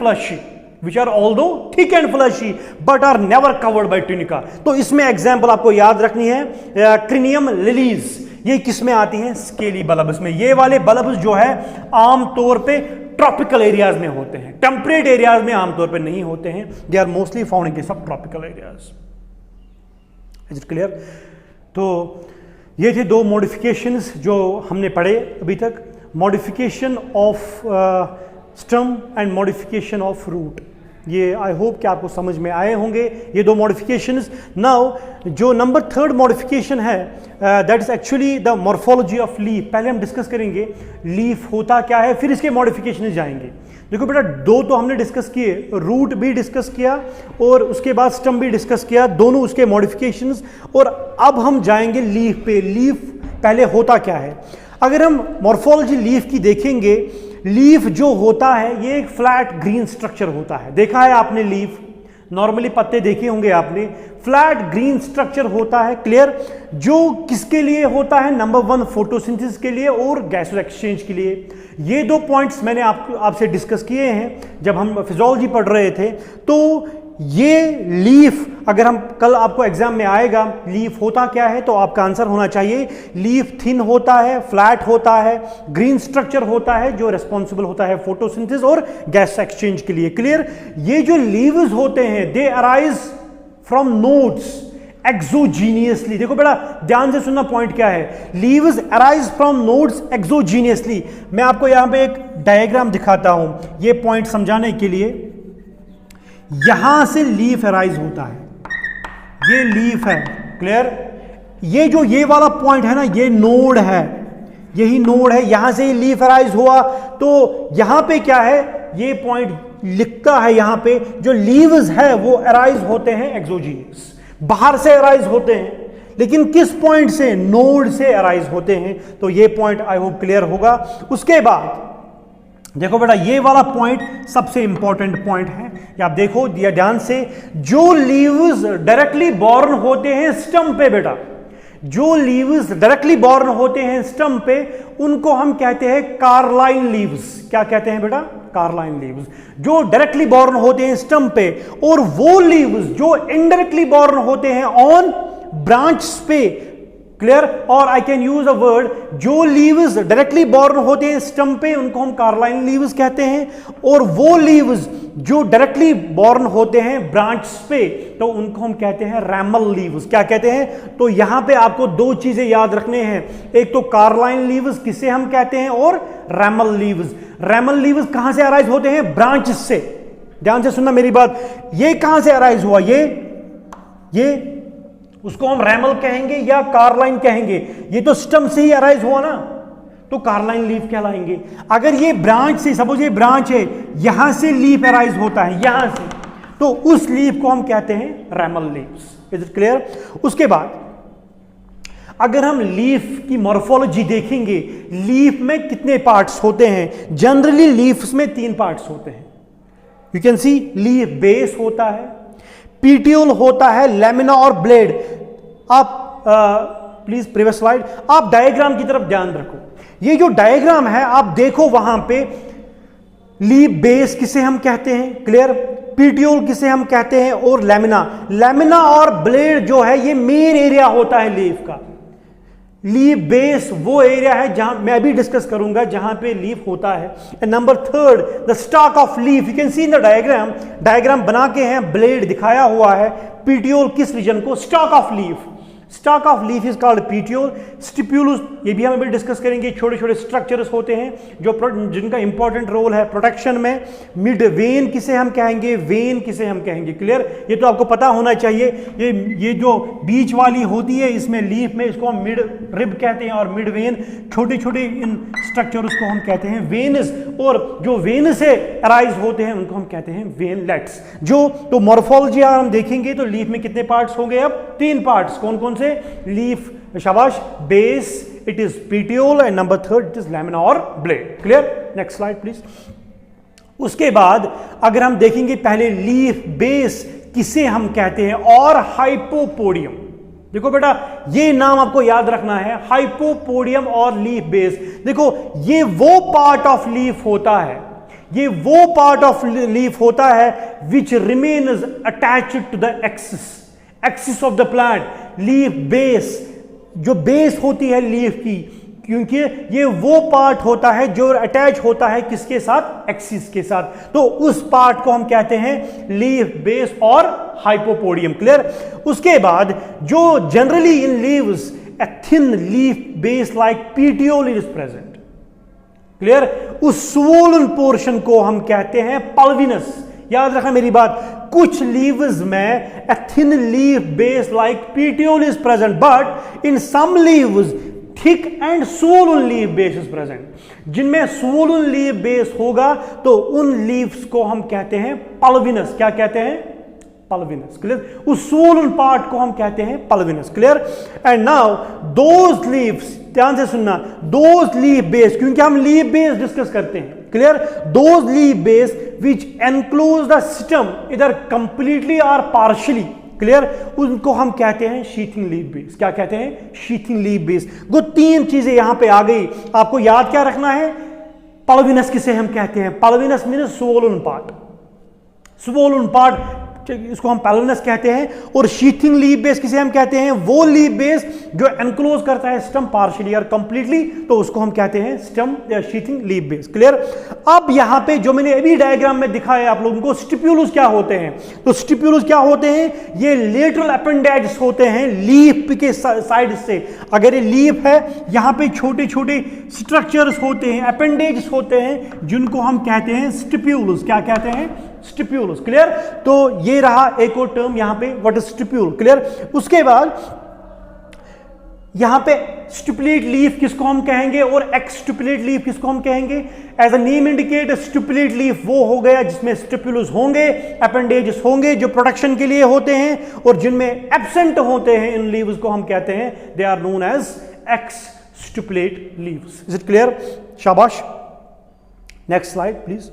fleshy, but are never covered by tunica. तो इसमें एग्जांपल आपको याद रखनी है, क्रिनियम लिलीज, ये किस में आती हैं? स्केली बल्ब्स में। ये वाले बल्ब्स जो है आमतौर पे ट्रॉपिकल एरियाज में होते हैं, टेम्परेट एरियाज में आमतौर पे नहीं होते हैं। They are mostly found in subtropical areas. Is it clear? तो ये थे दो मॉडिफिकेशंस जो हमने पढ़े अभी तक, modification of stem and modification of root. ये आई होप कि आपको समझ में आए होंगे ये दो मॉडिफिकेशंस। नाउ जो नंबर थर्ड मॉडिफिकेशन है, that is actually the morphology of leaf. पहले हम डिस्कस करेंगे लीफ होता क्या है, फिर इसके मॉडिफिकेशन जाएंगे। देखो बेटा, दो तो हमने डिस्कस किए, रूट भी डिस्कस किया और उसके बाद स्टम भी डिस्कस किया, दोनों उसके मॉडिफिकेशंस। और अब हम जाएंगे लीफ पे। लीफ पहले होता क्या है? अगर हम मॉर्फोलॉजी लीफ की देखेंगे, लीफ जो होता है ये एक फ्लैट ग्रीन स्ट्रक्चर होता है। देखा है आपने लीफ? नॉर्मली पत्ते देखे होंगे आपने, फ्लैट ग्रीन स्ट्रक्चर होता है, क्लियर, जो किसके लिए होता है, नंबर 1 फोटोसिंथेसिस के लिए और गैस एक्सचेंज के लिए। ये दो पॉइंट्स मैंने आपसे डिस्कस किए हैं जब हम फिजियोलॉजी पढ़ रहे थे। तो ये लीफ, अगर हम कल आपको एग्जाम में आएगा लीफ होता क्या है, तो आपका आंसर होना चाहिए लीफ थिन होता है, फ्लैट होता है, ग्रीन स्ट्रक्चर होता है, जो रिस्पॉन्सिबल होता है फोटोसिंथेसिस और गैस एक्सचेंज के लिए, क्लियर। ये जो लीव्स होते हैं दे अराइज फ्रॉम नोड्स एक्सोजीनियसली। देखो बेटा ध्यान से सुनना, पॉइंट क्या है, लीव्स अराइज फ्रॉम नोड्स एक्सोजीनियसली। मैं आपको यहां पे एक डायग्राम दिखाता हूं ये पॉइंट समझाने के लिए। यहां से लीफ अराइज होता है, ये लीफ है, क्लियर। ये वाला पॉइंट है ना, ये नोड है, यही नोड है, यहां से लीफ अराइज हुआ। तो यहां पे क्या है, ये पॉइंट लिखता है यहां पे, जो लीव्स है वो अराइज होते हैं एक्सोजीनियस, बाहर से अराइज होते हैं, लेकिन किस पॉइंट से, नोड से अराइज होते हैं। तो ये पॉइंट आई होप क्लियर होगा। उसके बाद देखो बेटा ये वाला पॉइंट सबसे इंपॉर्टेंट पॉइंट है, आप देखो दिया ध्यान से, जो लीव्स डायरेक्टली बॉर्न होते हैं स्टम पे, बेटा जो लीव्स डायरेक्टली बॉर्न होते हैं स्टम पे, उनको हम कहते हैं कार्लाइन लीव्स। क्या कहते हैं बेटा, कार्लाइन लीव्स, जो डायरेक्टली बॉर्न होते हैं स्टम पे। और वो लीव्स जो इनडायरेक्टली बॉर्न होते हैं ऑन ब्रांच पे, क्लियर। और आई कैन यूज अ वर्ड, जो लीव्स डायरेक्टली बॉर्न होते हैं स्टम पे उनको हम कार्लाइन लीव्स कहते हैं, और वो लीव्स जो डायरेक्टली बॉर्न होते हैं ब्रांच पे, तो उनको हम कहते हैं रैमल लीव्स। क्या कहते हैं, तो यहां पे आपको दो चीजें याद रखने हैं, एक तो कार्लाइन लीव्स किसे हम कहते हैं, और रैमल लीव्स। रैमल लीव्स कहां से अराइज होते हैं, ब्रांच से। ध्यान से सुनना मेरी बात, ये कहां से अराइज हुआ, ये उसको हम रैमल कहेंगे या कार्लाइन कहेंगे, ये तो स्टम से ही अराइज हुआ ना, तो कार्लाइन लीफ कहलाएंगे। अगर ये ब्रांच से, सपोज ये ब्रांच है, यहां से लीफ अराइज होता है यहां से, तो उस लीफ को हम कहते हैं रैमल लीव्स। Is it clear. उसके बाद अगर हम लीफ की मॉर्फोलॉजी देखेंगे, लीफ में कितने पार्ट्स होते हैं, जनरली लीफ्स में 3 पार्ट्स होते हैं। You can see, leaf base होता है, पीटियोल होता है, लेमिना और ब्लेड। आप प्लीज प्रीवियस स्लाइड, आप डायग्राम की तरफ ध्यान रखो। ये जो डायग्राम है आप देखो, वहां पे लीफ बेस किसे हम कहते हैं, क्लियर, पीटियोल किसे हम कहते हैं, और लेमिना और ब्लेड जो है ये मेन एरिया होता है लीफ का। लीफ बेस वो एरिया है जहां मैं अभी डिस्कस करूंगा जहां पे लीफ होता है। And number 3 the stock of leaf, you can see in the diagram बना के हैं, ब्लेड दिखाया हुआ है, पीटियोल किस रीजन को, stalk of leaf. Stalk of leaf is called petiole. Stipules, ये भी हम अभी डिस्कस करेंगे, छोटे छोटे स्ट्रक्चर्स होते हैं जिनका इंपॉर्टेंट रोल है प्रोटेक्शन में। मिड वेन किसे हम कहेंगे, वेन किसे हम कहेंगे, क्लियर, ये तो आपको पता होना चाहिए। ये जो बीच वाली होती है इसमें लीफ में, इसको हम मिड रिब कहते हैं, और मिड वेन, छोटे छोटे इन स्ट्रक्चर्स को हम कहते हैं वेनस, और जो वेन से अराइज होते हैं उनको हम कहते हैं वेनलेट्स। जो तो मॉर्फोलॉजी अगर हम देखेंगे तो लीफ में कितने पार्ट्स हो गए, अब 3 पार्ट्स। कौन कौन से, लीफ, शाबाश, base, it is petiole, and number 3 it is lamina और blade. Clear, next slide please. उसके बाद अगर हम देखेंगे पहले लीफ बेस किसे हम कहते हैं, और हाइपोपोडियम। देखो बेटा ये नाम आपको याद रखना है, हाइपोपोडियम और लीफ बेस। देखो ये वो पार्ट ऑफ लीफ होता है, ये वो पार्ट ऑफ लीफ होता है which remains attached to the axis of the plant. Leaf base, जो बेस होती है लीफ की, क्योंकि ये वो पार्ट होता है जो अटैच होता है किसके साथ, एक्सिस के साथ, तो उस पार्ट को हम कहते हैं लीफ बेस और हाइपोपोडियम। क्लियर। उसके बाद जो generally in leaves a thin leaf base like petiole is present. Clear. उस swollen portion को हम कहते हैं पल्विनस। याद रखना मेरी बात, कुछ लीव्स में a thin leaf base like petiole is present, but in some leaves thick and swollen leaf base is present. जिनमें swollen leaf base होगा तो उन लीव्स को हम कहते हैं पल्विनस। क्या कहते हैं? पल्विनस। क्लियर। उस swollen पार्ट को हम कहते हैं pulvinus. Clear. And now those leaves, ध्यान से सुनना, दोज लीफ बेस, क्योंकि हम लीफ बेस डिस्कस करते हैं, clear, those leaf base which enclose the stem इधर कंप्लीटली और पार्शियली, क्लियर, उनको हम कहते हैं शीथिंग लीफ बेस। क्या कहते हैं? Sheathing leaf base. वो तीन चीजें यहां पे आ गई, आपको याद क्या रखना है? पल्विनस किसे हम कहते हैं? Pulvinus means swollen part, swollen part, इसको हम पैल्विनस कहते हैं। और शीथिंग लीफ बेस किसे हम कहते हैं? वो लीफ बेस जो एनक्लोज करता है स्टेम पार्शियली और कंप्लीटली, तो उसको हम कहते हैं स्टेम या शीथिंग लीफ बेस। क्लियर। अब यहां पे जो मैंने अभी डायग्राम में दिखाया आप लोगों को, स्टिप्यूल्स क्या होते हैं? तो स्टिप्यूल्स क्या होते हैं? ये लेटरल अपेंडेज होते हैं लीफ के साइड से। अगर ये लीफ है, यहां पे छोटे छोटे स्ट्रक्चर्स होते हैं, अपेंडेज होते हैं, जिनको हम कहते हैं स्टिप्यूल्स। क्या कहते हैं? स्टिप्यूल्स। क्लियर। तो ये रहा एक और टर्म यहां पे, व्हाट इज स्टिप्यूल। क्लियर। उसके बाद यहां पे स्टिपुलेट लीफ किसको हम कहेंगे और एक्सटिपुलेट लीफ किसको हम कहेंगे? As a name indicate, stipulate leaf वो हो गया जिसमें स्टिपुलस होंगे, अपेंडेजेस होंगे जो प्रोटेक्शन के लिए होते हैं, और जिनमें एब्सेंट होते हैं इन लीव्स को हम कहते हैं, they are known as exstipulate leaves. Is it clear? शाबाश। Next slide please.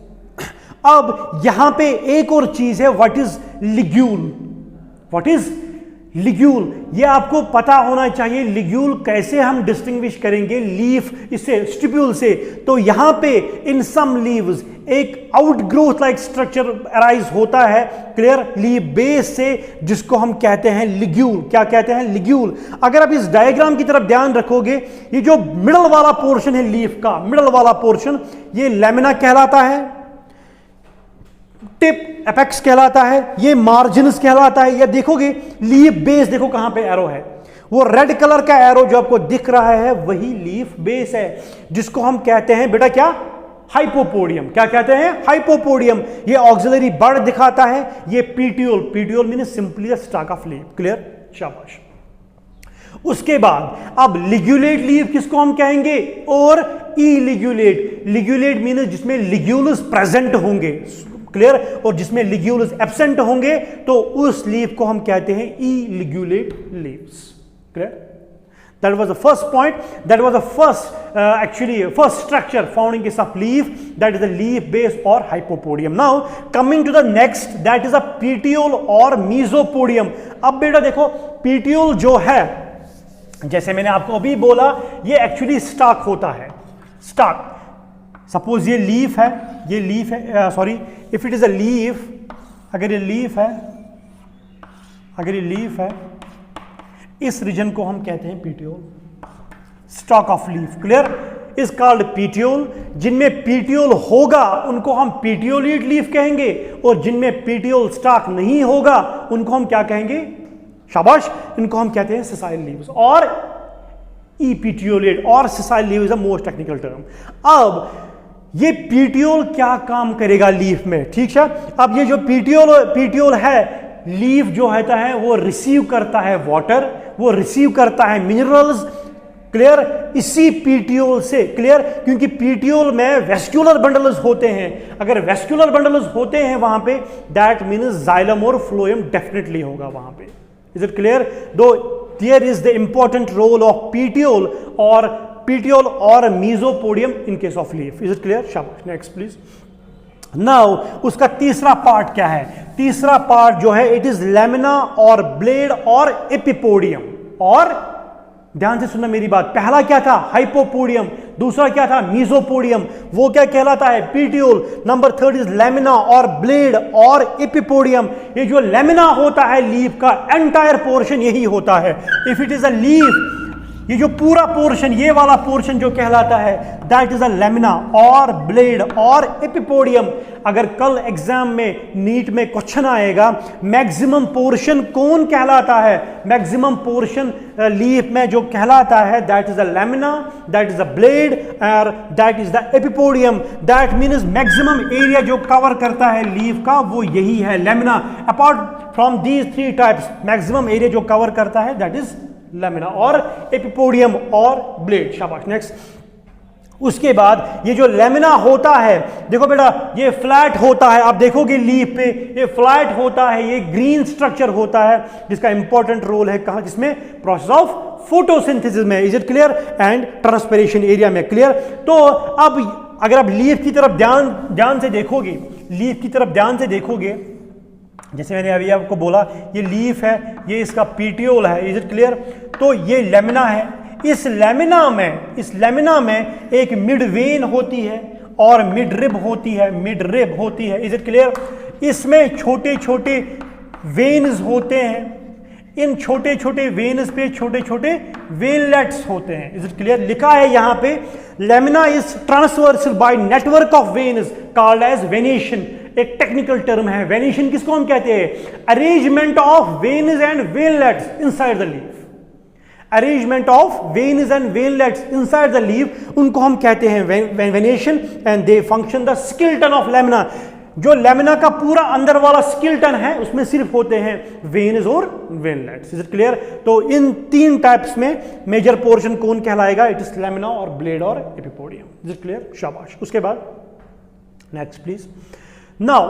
अब यहां पे एक और चीज है, what is ligule. What is ligule, ये आपको पता होना चाहिए। लिग्यूल कैसे हम डिस्टिंग्विश करेंगे लीफ इससे, स्टिप्यूल से? तो यहां पे इन सम लीव्स एक आउटग्रोथ लाइक स्ट्रक्चर अराइज होता है, क्लियर, लीफ बेस से, जिसको हम कहते हैं लिग्यूल। क्या कहते हैं? लिग्यूल। अगर आप इस डायग्राम की तरफ ध्यान रखोगे, ये जो मिडल वाला पोर्शन है लीफ का, मिडल वाला पोर्शन, ये लैमिना कहलाता है, टिप एपेक्स कहलाता है, ये मार्जिनस कहलाता है। या देखोगे लीफ बेस, देखो कहां पे एरो है, वो रेड कलर का एरो जो आपको दिख रहा है वही लीफ बेस है, जिसको हम कहते हैं बेटा क्या? हाइपोपोडियम। क्या कहते हैं? हाइपोपोडियम। ये ऑक्सिलरी बड दिखाता है, ये petiole, petiole mean simply the stock of leaf. Clear? शाबाश। उसके बाद अब लिग्यूलेट लीफ किसको हम कहेंगे? और इलिग्यूलेट। लिग्यूलेट मीन जिसमें लिग्यूल्स प्रेजेंट होंगे, क्लियर, और जिसमें लिग्यूल्स एब्सेंट होंगे, तो उस लीफ को हम कहते हैं eligulate leaves. Clear? That was the first point, that was the first actually first structure found in case of leaf, that is the leaf base और hypopodium. Now coming to the next, that is a petiole और mesopodium. अब बेटा देखो, petiole जो है, जैसे मैंने आपको अभी बोला, ये एक्चुअली स्टॉक होता है, स्टॉक। सपोज ये लीफ है, ये लीफ है, sorry, if it is a leaf, अगर ये लीफ है, अगर ये लीफ है, इस रीजन को हम कहते हैं petiole, stock of leaf. Clear? Is called petiole. जिनमें पीटियोल होगा उनको हम पीटियोलेट लीफ कहेंगे, और जिनमें पीटियोल स्टॉक नहीं होगा उनको हम क्या कहेंगे? शाबाश, इनको हम कहते हैं सिसाइल लीव्स और ईपीटियोलेट, और sessile leave is a most technical term. अब ये पीटियोल क्या काम करेगा लीफ में? ठीक है। अब ये जो पीटियोल है, लीफ जो होता है वो रिसीव करता है वाटर, वो रिसीव करता है मिनरल्स। क्लियर? इसी पीटियोल से, क्लियर, क्योंकि पीटियोल में वेस्क्यूलर बंडल्स होते हैं। अगर वेस्क्यूलर बंडल्स होते हैं वहां पे, दैट मीन्स जाइलम और फ्लोएम डेफिनेटली होगा वहां पे। Is it clear? Though there is the important role of petiole और mesopodium in case of leaf. Is it clear? शाबाश। Next please. नाउ उसका तीसरा पार्ट क्या है? तीसरा पार्ट जो है, इट इज लैमिना और ब्लेड और एपिपोडियम। और ध्यान से सुनना मेरी बात, पहला क्या था? हाइपोपोडियम। दूसरा क्या था? मीजोपोडियम। वो क्या कहलाता है? Petiole. Number third is lamina और ब्लेड और एपिपोडियम। ये जो लैमिना होता है लीफ का, एंटायर पोर्शन यही होता है। If it is a leaf, ये जो पूरा पोर्शन, ये वाला पोर्शन जो कहलाता है, दैट इज अ लैमिना और ब्लेड और एपिपोडियम। अगर कल एग्जाम में नीट में क्वेश्चन आएगा, मैक्सिमम पोर्शन कौन कहलाता है? मैक्सिमम पोर्शन लीफ में जो कहलाता है, that is a lamina, that is a blade और that is the epipodium. That means maximum area जो कवर करता है लीफ का, वो यही है, lamina. Apart from these three types, maximum area जो कवर करता है, दैट इज लैमिना और एपिपोडियम और ब्लेड। शाबाश। नेक्स्ट। उसके बाद ये जो लैमिना होता है, देखो बेटा, ये फ्लैट होता है। आप देखोगे लीफ पे ये फ्लैट होता है, ये ग्रीन स्ट्रक्चर होता है, जिसका इंपॉर्टेंट रोल है कहां? जिसमें प्रोसेस ऑफ फोटोसिंथेसिस में। Is it clear? And transpiration area में। क्लियर? तो अब अगर आप लीफ की तरफ ध्यान से देखोगे, लीफ की तरफ ध्यान से देखोगे, जैसे मैंने अभी आपको बोला ये लीफ है, ये इसका पीटियोल है, इज इट क्लियर? तो ये लेमिना है, इस लेमिना में एक मिड वेन होती है और मिड रिब होती है, इज इट क्लियर? इसमें छोटे छोटे वेन्स होते हैं, इन छोटे छोटे वेन्स पे छोटे छोटे वेनलेट्स होते हैं, इज इट क्लियर? लिखा है यहां पे lamina is transversal by network of veins called as venation. एक टेक्निकल टर्म है वेनेशन, किसको हम कहते हैं? Arrangement of veins and veinlets inside the leaf. Arrangement of veins and veinlets inside the leaf, उनको हम कहते हैं venation, and they function the skeleton of lamina. जो लेमिना का पूरा अंदर वाला स्केलेटन है उसमें सिर्फ होते हैं वेन्स और वेनलेट्स, इज इट क्लियर? तो इन तीन टाइप्स में मेजर पोर्शन कौन कहलाएगा? इट इज लेमिना और ब्लेड और एपिपोडियम, इज इट क्लियर? शाबाश। उसके बाद नेक्स्ट प्लीज। नाउ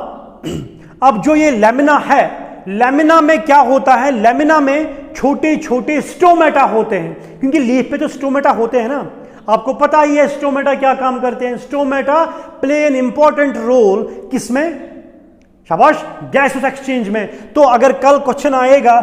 अब जो ये लेमिना है, लेमिना में क्या होता है? लेमिना में छोटे छोटे स्टोमेटा होते हैं, क्योंकि लीफ पे तो स्टोमेटा होते हैं ना, आपको पता ही है स्टोमेटा क्या काम करते हैं। Stomata play an important role किसमें? शाबाश, गैसेस एक्सचेंज में। तो अगर कल क्वेश्चन आएगा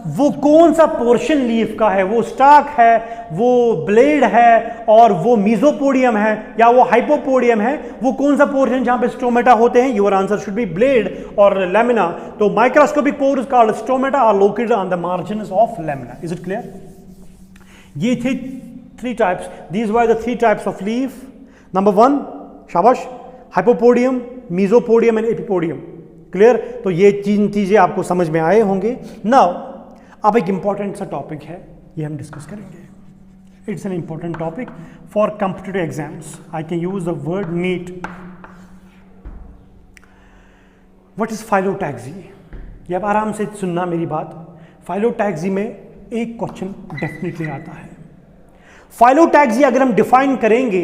वो कौन सा पोर्शन लीफ का है, वो स्टाक है, वो ब्लेड है, और वो मीजोपोडियम है, या वो हाइपोपोडियम है, वो कौन सा पोर्शन जहां पे स्टोमेटा होते हैं? Your answer should be blade और लेमिना। तो microscopic pores called stomata are located on the margins of lamina, is it clear? ये थे three types. These were the three types of leaf. Number 1, शाबाश, हाइपोपोडियम, मीजोपोडियम and एपिपोडियम। Clear? तो ये तीन चीजें आपको समझ में आए होंगे। नाउ अब एक इंपॉर्टेंट सा टॉपिक है, ये हम डिस्कस करेंगे। It's an important topic for competitive exams. I can use the word NEET. What is phyllotaxy? ये आप आराम से सुनना मेरी बात। फाइलोटैक्सी में एक क्वेश्चन डेफिनेटली आता है। फाइलोटैक्सी अगर हम डिफाइन करेंगे,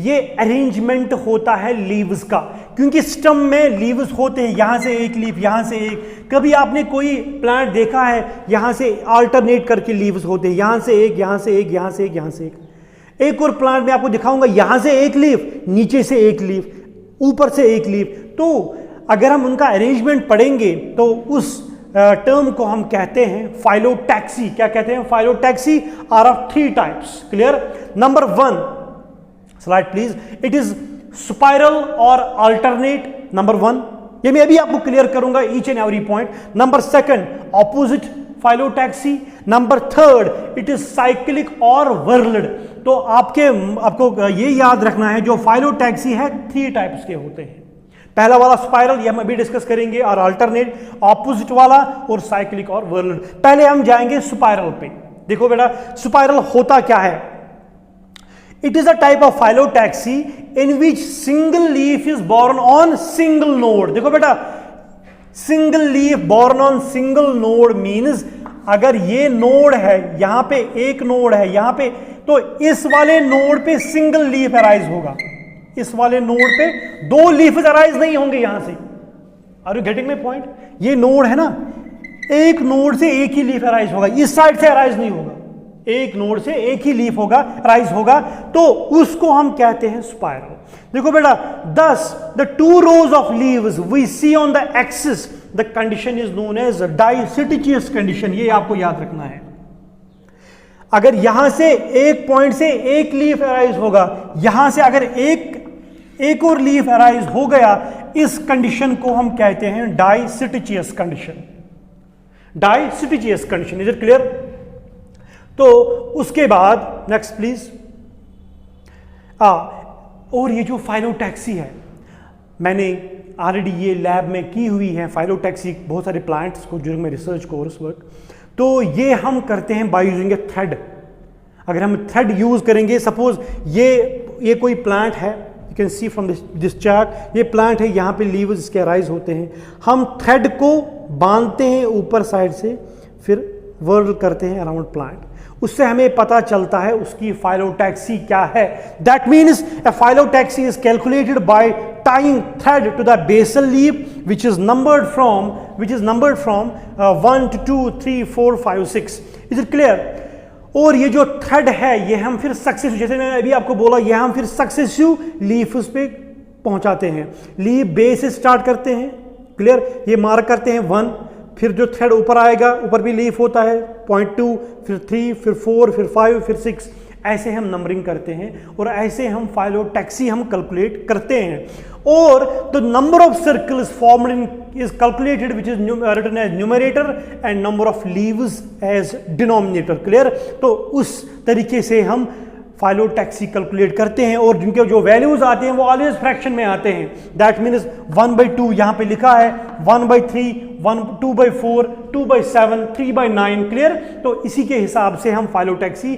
ये अरेंजमेंट होता है लीव्स का, क्योंकि स्टम में लीव्स होते हैं, यहां से एक लीफ, यहां से एक। कभी आपने कोई प्लांट देखा है यहां से अल्टरनेट करके लीव्स होते हैं, यहां से एक, यहां से एक, यहां से एक, यहां से एक। एक और प्लांट में आपको दिखाऊंगा, यहां से एक लीफ, नीचे से एक लीफ, ऊपर से एक लीफ। तो अगर हम उनका अरेंजमेंट पढ़ेंगे तो उस टर्म को हम कहते हैं फाइलोटैक्सी। क्या कहते हैं? Phyllotaxy are of 3 types. Clear? Number 1, slide please. It is spiral और अल्टरनेट, नंबर 1। ये मैं अभी आपको क्लियर करूंगा each and every point. Number 2, opposite phyllotaxy. Number 3, it is cyclic और वर्ल्ड। तो आपको ये याद रखना है, जो फाइलोटैक्सी है 3 टाइप्स के होते हैं। पहला वाला स्पाइरल, ये हम अभी डिस्कस करेंगे, और अल्टरनेट, ऑपोजिट वाला, और साइक्लिक और वर्ल्ड। पहले हम जाएंगे स्पाइरल पे। देखो बेटा, स्पाइरल होता क्या है? It is a type of phyllotaxy in which single leaf is borne on single node. देखो बेटा, single leaf borne on single node means अगर ये नोड है, यहां पे एक नोड है, यहां पे, तो इस वाले नोड पे सिंगल लीफ अराइज होगा, इस वाले नोड पे 2 लीफ अराइज नहीं होंगे यहां से। Are you getting my point? ये नोड है ना, एक नोड से एक ही लीफ अराइज होगा, इस साइड से अराइज नहीं होगा, एक नोड से एक ही लीफ होगा, अराइज होगा, तो उसको हम कहते हैं स्पाइरल। देखो बेटा, thus the 2 rows of leaves we see on the axis, the condition is known as distichious condition। ये आपको याद रखना है। अगर यहां से एक पॉइंट से एक लीफ अराइज होगा, यहां से अगर एक और लीफ अराइज हो गया, इस कंडीशन को हम कहते हैं distichous condition. Distichous condition, is it clear? तो उसके बाद नेक्स्ट प्लीज। और ये जो फाइलोटैक्सी है, मैंने ऑलरेडी ये लैब में की हुई है फाइलोटैक्सी बहुत सारे प्लांट्स को during my research course work. तो ये हम करते हैं बाय यूजिंग ए थ्रेड। अगर हम थ्रेड यूज करेंगे, सपोज ये कोई प्लांट है, you can see from this chart, ये प्लांट है, यहाँ पे लीव्स इसके अराइज होते हैं, हम थ्रेड को बांधते हैं ऊपर साइड से, फिर वर्ल करते हैं अराउंड प्लांट, उससे हमें पता चलता है उसकी फाइलोटैक्सी क्या है। That means a phyllotaxy is calculated by tying thread to the basal leaf which is numbered from 1 to 2 3 4 5 6। Is it clear? और ये जो थ्रेड है ये हम फिर सक्सेसिव, जैसे मैंने अभी आपको बोला, ये हम फिर सक्सेसिव लीफ्स पे पहुंचाते हैं। लीफ बेस से स्टार्ट करते हैं, क्लियर, ये मार्क करते हैं 1, फिर जो थ्रेड ऊपर आएगा, ऊपर भी लीफ होता है 0.2, फिर 3, फिर 4, फिर 5, फिर 6, ऐसे हम नंबरिंग करते हैं और ऐसे हम फाइलोटैक्सी हम कैलकुलेट करते हैं। और the number of circles formed in is calculated which is written as numerator and number of leaves as denominator, clear. तो उस तरीके से हम फाइलोटैक्सी कैलकुलेट करते हैं और जिनके जो वैल्यूज आते हैं वो ऑलवेज फ्रैक्शन में आते हैं। दैट मीन्स 1/2 यहां पे लिखा है, 1/3, 2/4, 2/7, 3/9, क्लियर। तो इसी के हिसाब से हम फाइलोटैक्सी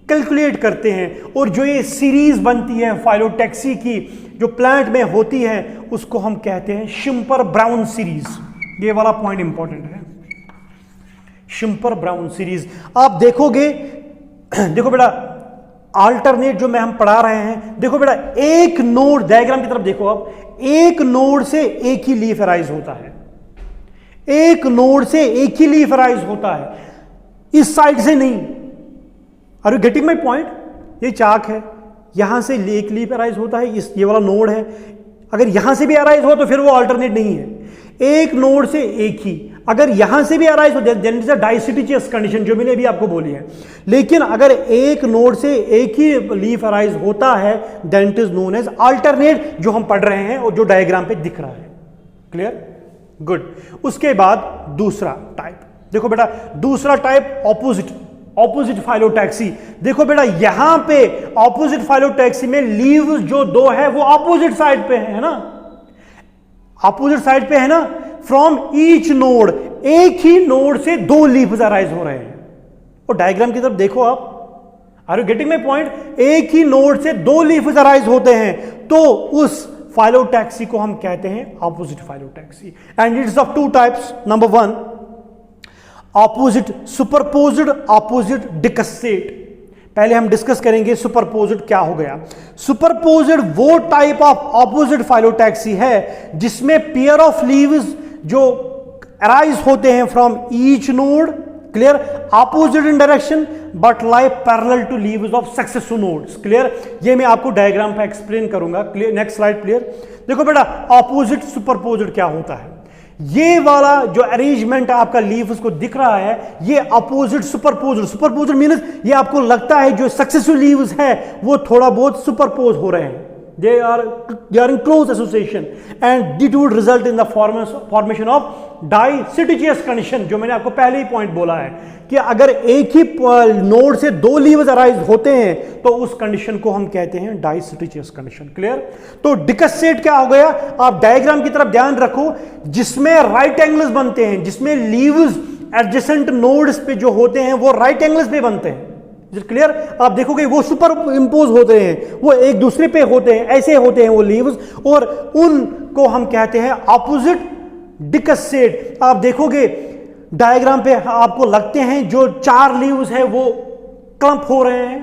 कैलकुलेट करते हैं। और जो ये सीरीज बनती है फाइलोटैक्सी की, जो प्लांट में होती है, उसको हम कहते हैं शिम्पर ब्राउन सीरीज। ये वाला पॉइंट इंपॉर्टेंट है, शिम्पर ब्राउन सीरीज। आप देखोगे, देखो बेटा, अल्टरनेट जो मैं हम पढ़ा रहे हैं, देखो बेटा, एक नोड, डायग्राम की तरफ देखो आप, एक नोड से एक ही लीफ अराइज होता है, एक नोड से एक ही लीफ अराइज होता है, इस साइड से नहीं। Are you getting my point? ये चाक है, यहां से एक लीफ अराइज होता है, इस ये वाला नोड है, अगर यहां से भी अराइज हो तो फिर वो अल्टरनेट नहीं है। एक नोड से एक ही, अगर यहां से भी अराइज हो, then it is a distichous condition, जो मैंने भी आपको बोली है। लेकिन अगर एक नोड से एक ही लीफ अराइज होता है, then it is known as alternate, जो हम पढ़ रहे हैं और जो डायग्राम पे दिख रहा है, क्लियर, गुड। उसके बाद दूसरा टाइप, देखो बेटा, दूसरा टाइप ऑपोजिट फाइलोटैक्सी। देखो बेटा, यहां पे ऑपोजिट फाइलोटैक्सी में लीव जो दो है वो ऑपोजिट साइड पे है ना, ऑपोजिट साइड पे है ना। फ्रॉम ईच नोड, एक ही नोड से दो लीव्स अराइज हो रहे हैं। और डायग्राम की तरफ देखो आप, are you getting my point? एक ही नोड से दो लीव्स अराइज होते हैं, तो उस फाइलोटैक्सी को हम कहते हैं opposite phyllotaxy. And it's of two types. Number 1, opposite superposed, opposite decussate. पहले हम डिस्कस करेंगे सुपरपोज्ड क्या हो गया। सुपरपोज्ड वो टाइप ऑफ ऑपोजिट फाइलोटैक्सी है जिसमें पेयर ऑफ लीव्स जो अराइज होते हैं from each node, clear, opposite in direction but lie parallel to leaves of successive nodes, clear. ये मैं आपको डायग्राम पे एक्सप्लेन करूंगा, क्लियर। Next slide, clear. देखो बेटा, ऑपोजिट सुपरपोज्ड क्या होता है। ये वाला जो अरेंजमेंट आपका लीव्स को दिख रहा है, ये अपोजिट सुपरपोज्ड। सुपरपोज्ड मींस ये आपको लगता है जो सक्सेसिव लीव्स है वो थोड़ा बहुत सुपरपोज हो रहे हैं, they are in close association and it would result in the formation of distichious condition, जो मैंने आपको पहले ही पॉइंट बोला है कि अगर एक ही नोड से दो लीव्स अराइज होते हैं तो उस कंडीशन को हम कहते हैं डाइस्टिचियस कंडीशन, क्लियर। तो डिकसेट क्या हो गया, आप डायग्राम की तरफ ध्यान रखो, जिसमें राइट एंगल्स बनते हैं, जिसमें लीव्स एडजेसेंट नोड्स पे जो होते हैं वो राइट एंगल्स पे बनते हैं, क्लियर। आप देखोगे वो सुपर इंपोज होते हैं, वो एक दूसरे पे होते हैं, ऐसे होते हैं वो लीव्स, और उनको हम कहते हैं ऑपोजिट डिकसेट। आप देखोगे डायग्राम पे आपको लगते हैं जो चार लीव्स है वो क्लंप हो रहे हैं,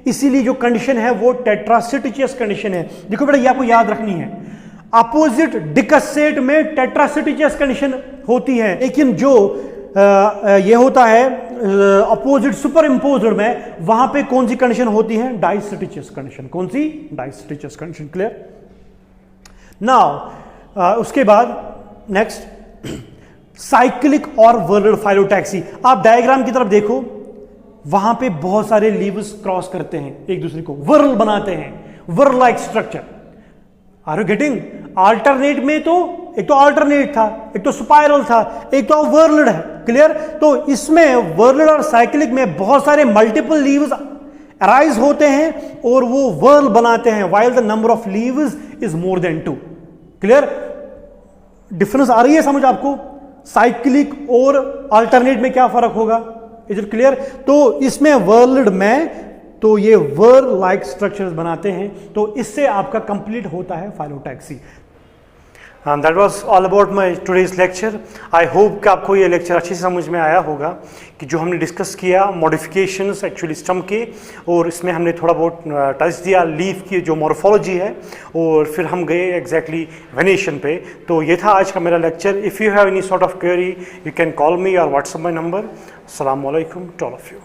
इसीलिए जो कंडीशन है वो टेट्रासिटिचियस कंडीशन है। देखो बेटा, ये आपको याद रखनी है, अपोजिट डिकसेट में टेट्रासिटिचियस कंडीशन होती है, लेकिन जो ये होता है अपोजिट सुपर इंपोज्ड में, वहां पे कौन सी कंडीशन होती है, डाइस्टिचियस कंडीशन। कौन सी? डाइस्टिचियस कंडीशन, क्लियर। नाउ उसके बाद नेक्स्ट साइक्लिक और वर्ल्ड फाइलोटैक्सी। आप डायग्राम की तरफ देखो, वहां पे बहुत सारे लीव्स क्रॉस करते हैं एक दूसरे को, वर्ल बनाते हैं, whorl like structure. Are you getting? Alternate में तो एक तो अल्टरनेट था, एक तो स्पाइरल था, एक तो वर्ल्ड है, क्लियर। तो इसमें वर्ल्ड और साइक्लिक में बहुत सारे मल्टीपल लीव्स अराइज होते हैं और वो वर्ल बनाते हैं, while the number of leaves is more than 2, clear. Difference आ रही है समझ आपको? साइक्लिक और अल्टरनेट में क्या फर्क होगा, इज इट क्लियर? तो इसमें वर्ल्ड में तो ये वर्ल लाइक स्ट्रक्चर्स बनाते हैं, तो इससे आपका कंप्लीट होता है phyllotaxy. That was all about my today's lecture. I hope कि आपको ये लेक्चर अच्छे से समझ में आया होगा कि जो हमने डिस्कस किया मॉडिफिकेशंस एक्चुअली स्टम के, और इसमें हमने थोड़ा बहुत टच दिया लीफ की जो मॉर्फोलॉजी है, और फिर हम गए एग्जैक्टली वेनेशन पे। तो ये था आज का मेरा lecture. If you have any sort of query you can call मी और व्हाट्सएप माई नंबर। अस्सलाम वालेकुम टू ऑल ऑफ यू।